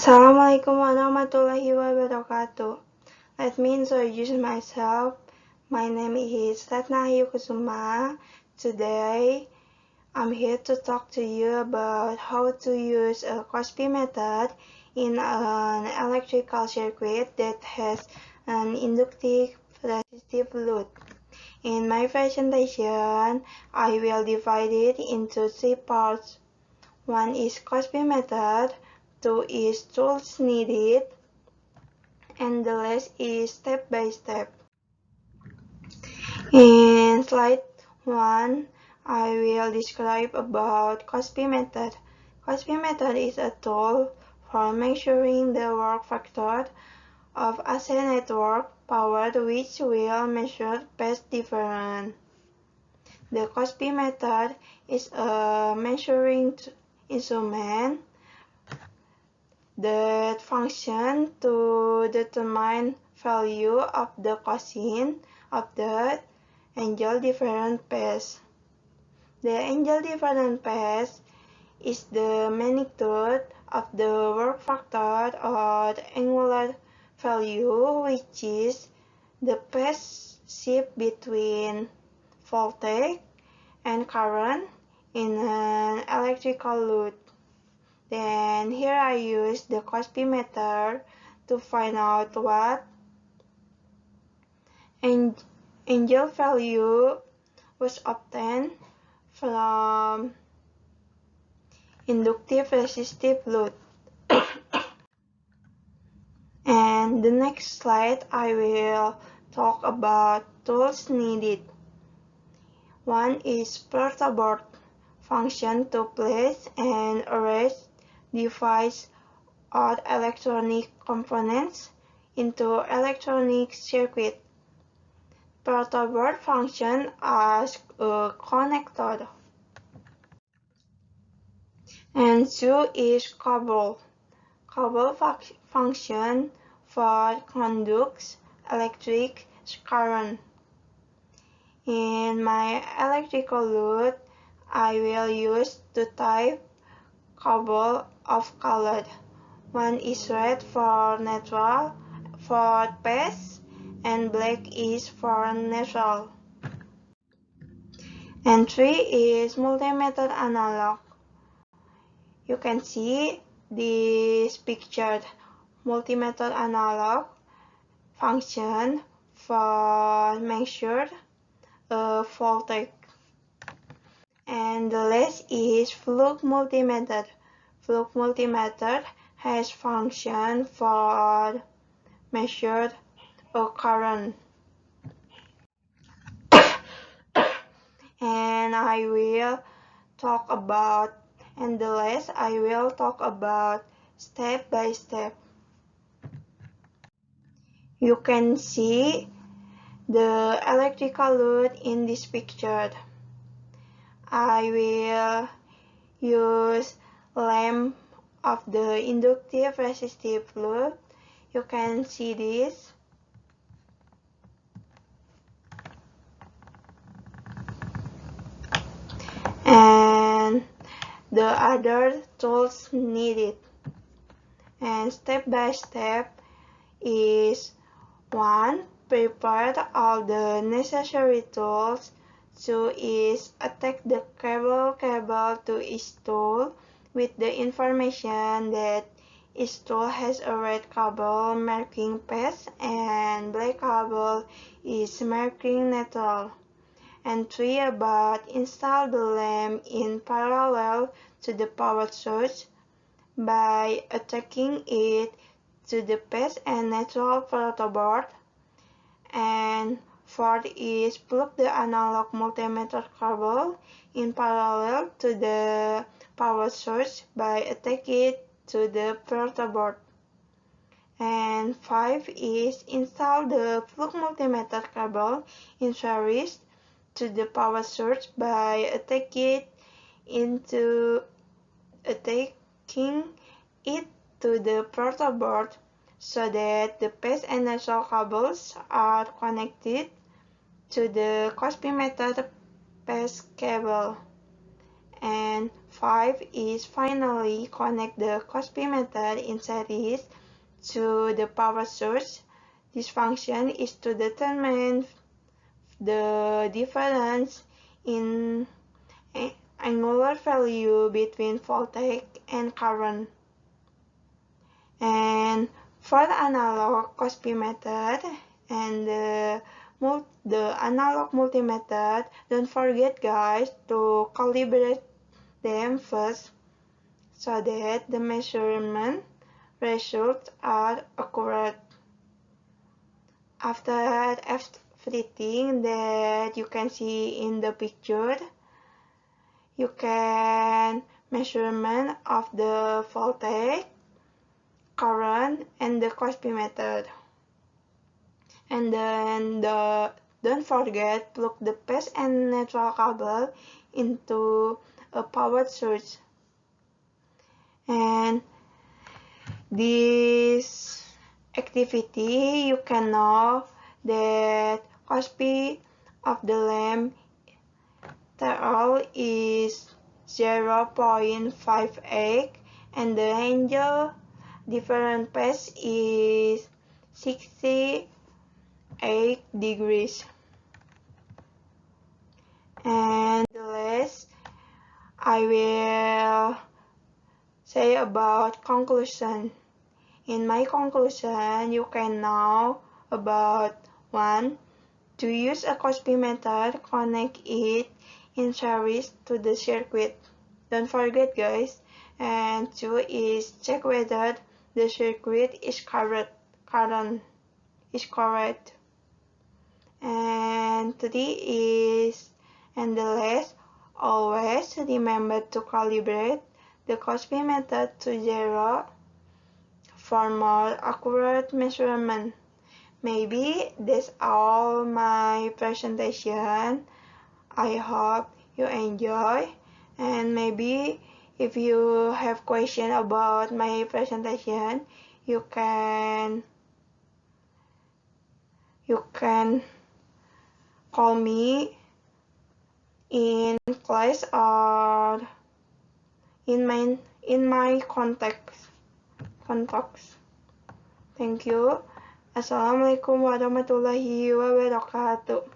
Assalamualaikum warahmatullahi wabarakatuh. Let me introduce myself. My name is Ratna Ayu Kusuma. Today, I'm here to talk to you about how to use a Cosby method in an electrical circuit that has an inductive resistive load. In my presentation, I will divide it into three parts. One is Cosby method, two is tools needed, and the rest is step by step. In slide 1, I will describe about Cosby method. Cosby method is a tool for measuring the work factor of AC network power which will measure phase difference. The Cosby method is a measuring instrument that functions to determine value of the cosine of the angle difference phase. The angle difference phase is the magnitude of the work factor or the angular value, which is the phase shift between voltage and current in an electrical load. Then here I use the Cosby method to find out what angle value was obtained from inductive resistive load. And the next slide I will talk about tools needed. One is perturbator function to place and arrange device or electronic components into electronic circuit. Perturbator function as a connector. And two is couple. Couple function for conducts electric current. In my electrical load, I will use two types couple of colored. One is red for neutral for phase and black is for neutral. And three is multi-method analog. You can see this picture. Multi-method analog function for measure voltage. And the last is Fluke multi-method. Fluke multi-method has function for measure current. And I will talk about, and the last I will talk about step by step. You can see the electrical load in this picture. I will use lamp of the inductive resistive load. You can see this. And the other tools needed. And step by step is 1. Prepare all the necessary tools. 2 is attach the cable to each tool with the information that each tool has a red cable marking phase and black cable is marking neutral. And 3 about install the lamp in parallel to the power source by attaching it to the phase and neutral perturbator. And 4 is plug the analog multimeter cable in parallel to the power source by attaching it to the perturbator. And 5 is install the plug multimeter cable in series to the power source by attaching it to the perturbator so that the phase and neutral cables are connected to the Cosby method phase cable. And 5 is finally connect the Cosby method in series to the power source. This function is to determine the difference in angular value between voltage and current. And for the analog Cosby method and the analog multi-method, don't forget guys to calibrate them first so that the measurement results are accurate. After everything that you can see in the picture, you can measurement of the voltage, current, and the Cosby method. And then don't forget plug the phase and neutral cable into a power source. And this activity you can know that Cosby of the lamp TRL is 0.58 and the angle different phase is 68 degrees. And the last I will say about conclusion. In my conclusion, you can know about 1. To use a Cosby method, connect it in series to the circuit. Don't forget guys. And 2 is check whether the circuit is current is correct. And 3 is, and the last, always remember to calibrate the Cosby method to 0 for more accurate measurement. Maybe that's all my presentation. I hope you enjoy, and maybe if you have question about my presentation, you can call me in class or in my contacts. Thank you. Assalamualaikum warahmatullahi wabarakatuh.